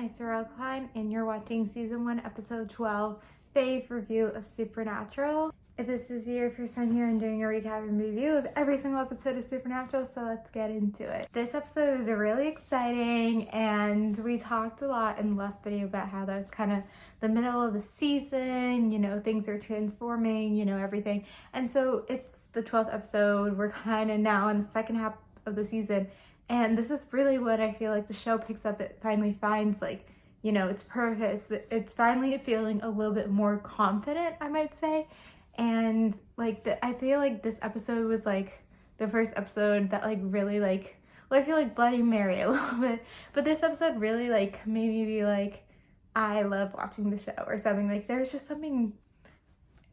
it's Aurel Klein, and you're watching Season 1, Episode 12, Fave Review of Supernatural. If this is your first time here, I'm doing a recap and review of every single episode of Supernatural, so let's get into it. This episode was really exciting, and we talked a lot in the last video about how that was kind of the middle of the season, you know, things are transforming, you know, everything. And so it's the 12th episode, we're kind of now in the second half of the season, and this is really what I feel like the show picks up. It finally finds, like, you know, its purpose. It's finally feeling a little bit more confident, I might say. And like I feel like this episode was like the first episode that like really like, well, I feel like Bloody Mary a little bit, but this episode really like made me be like, I love watching the show or something. Like there's just something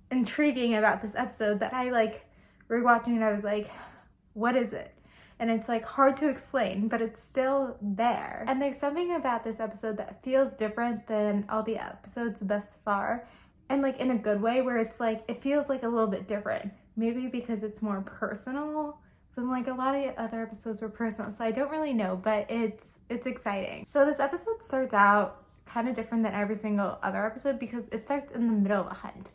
intriguing about this episode that I like rewatching, and I was like, what is it? And it's like hard to explain, but it's still there. And there's something about this episode that feels different than all the episodes thus far. And like in a good way, where it's like, it feels like a little bit different. Maybe because it's more personal, but like a lot of the other episodes were personal. So I don't really know, but it's exciting. So this episode starts out kind of different than every single other episode because it starts in the middle of a hunt.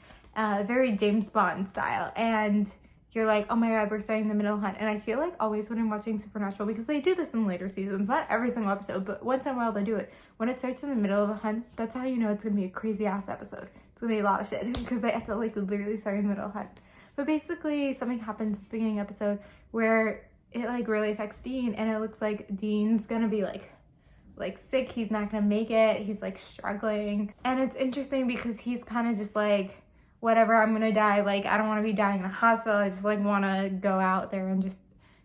Very James Bond style. And you're like, oh my God, we're starting the middle hunt. And I feel like always when I'm watching Supernatural, because they do this in later seasons, not every single episode, but once in a while they do it. When it starts in the middle of a hunt, that's how you know it's gonna be a crazy ass episode. It's gonna be a lot of shit because they have to like literally start in the middle of a hunt. But basically something happens at the beginning episode where it like really affects Dean, and it looks like Dean's gonna be like sick. He's not gonna make it. He's like struggling. And it's interesting because he's kind of just like, whatever, I'm gonna die. Like, I don't want to be dying in a hospital. I just like want to go out there and just,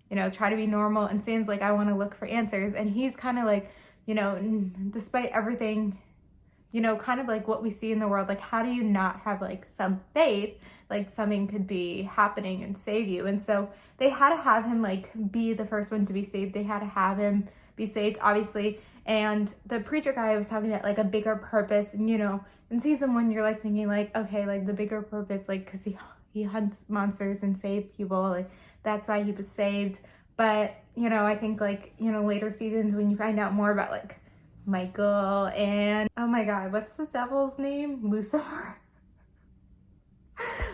you know, try to be normal. And Sam's like, I want to look for answers. And he's kind of like, you know, despite everything, you know, kind of like what we see in the world, like how do you not have like some faith, like something could be happening and save you? And so they had to have him like be the first one to be saved. They had to have him be saved, obviously. And the preacher guy was talking about like a bigger purpose. And, you know, in season 1, you're like thinking like, okay, like the bigger purpose, like, cause he hunts monsters and saves people. Like that's why he was saved. But, you know, I think like, you know, later seasons when you find out more about like Michael and, oh my God, what's the devil's name? Lucifer?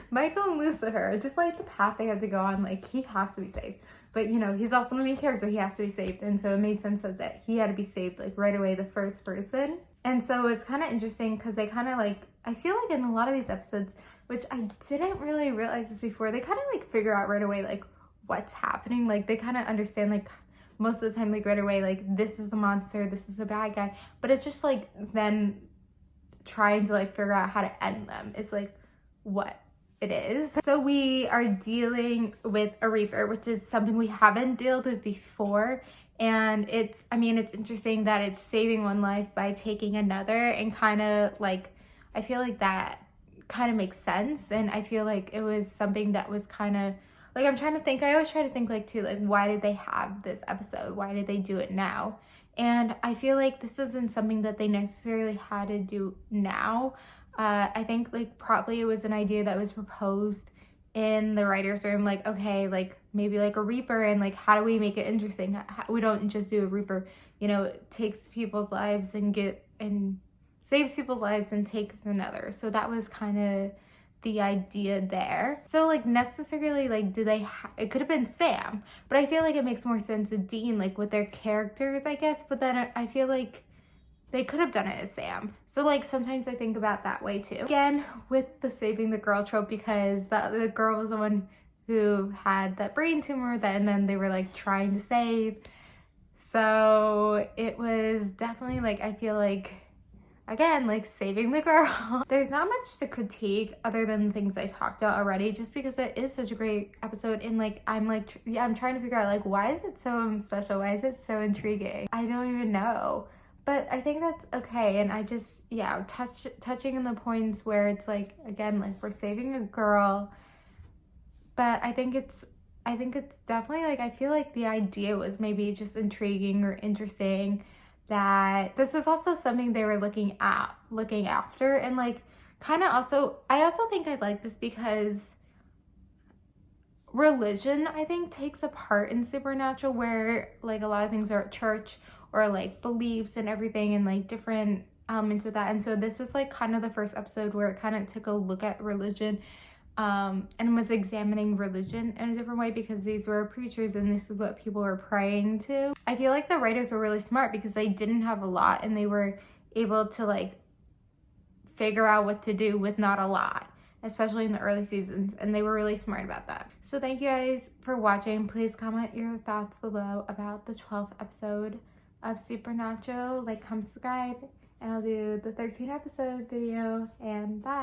Michael and Lucifer, just like the path they had to go on, like he has to be saved. But, you know, he's also the main character. He has to be saved. And so it made sense that he had to be saved, like, right away, the first person. And so it's kind of interesting because they kind of, like, I feel like in a lot of these episodes, which I didn't really realize this before, they kind of, like, figure out right away, like, what's happening. Like, they kind of understand, like, most of the time, like, right away, like, this is the monster, this is the bad guy. But it's just, like, them trying to, like, figure out how to end them. It's, like, what it is. So we are dealing with a Reaper, which is something we haven't dealt with before. And it's, I mean, it's interesting that it's saving one life by taking another, and kind of like, I feel like that kind of makes sense. And I feel like it was something that was kind of like, I'm trying to think, I always try to think like too, like, why did they have this episode? Why did they do it now? And I feel like this isn't something that they necessarily had to do now. I think like probably it was an idea that was proposed in the writer's room, like, okay, like maybe like a Reaper, and like how do we make it interesting? We don't just do a Reaper, you know, it takes people's lives and saves people's lives and takes another. So that was kind of the idea there. So like necessarily like, do they it could have been Sam, but I feel like it makes more sense with Dean, like with their characters, I guess. But then I feel like they could have done it as Sam. So like sometimes I think about that way too. Again, with the saving the girl trope, because the girl was the one who had that brain tumor and then they were like trying to save. So it was definitely like, I feel like, again, like saving the girl. There's not much to critique other than the things I talked about already, just because it is such a great episode. And like, I'm trying to figure out like, why is it so special? Why is it so intriguing? I don't even know. But I think that's okay. And I just, yeah, touching on the points where it's like, again, like we're saving a girl, but I think it's definitely like, I feel like the idea was maybe just intriguing or interesting, that this was also something they were looking after. And like kind of also, I also think I like this because religion, I think, takes a part in Supernatural, where like a lot of things are at church or like beliefs and everything, and like different elements with that. And so this was like kind of the first episode where it kind of took a look at religion and was examining religion in a different way, because these were preachers and this is what people were praying to. I feel like the writers were really smart because they didn't have a lot and they were able to like figure out what to do with not a lot, especially in the early seasons, and they were really smart about that. So thank you guys for watching. Please comment your thoughts below about the 12th episode of Supernatural. Like, comment, subscribe, and I'll do the 13th episode video, and bye.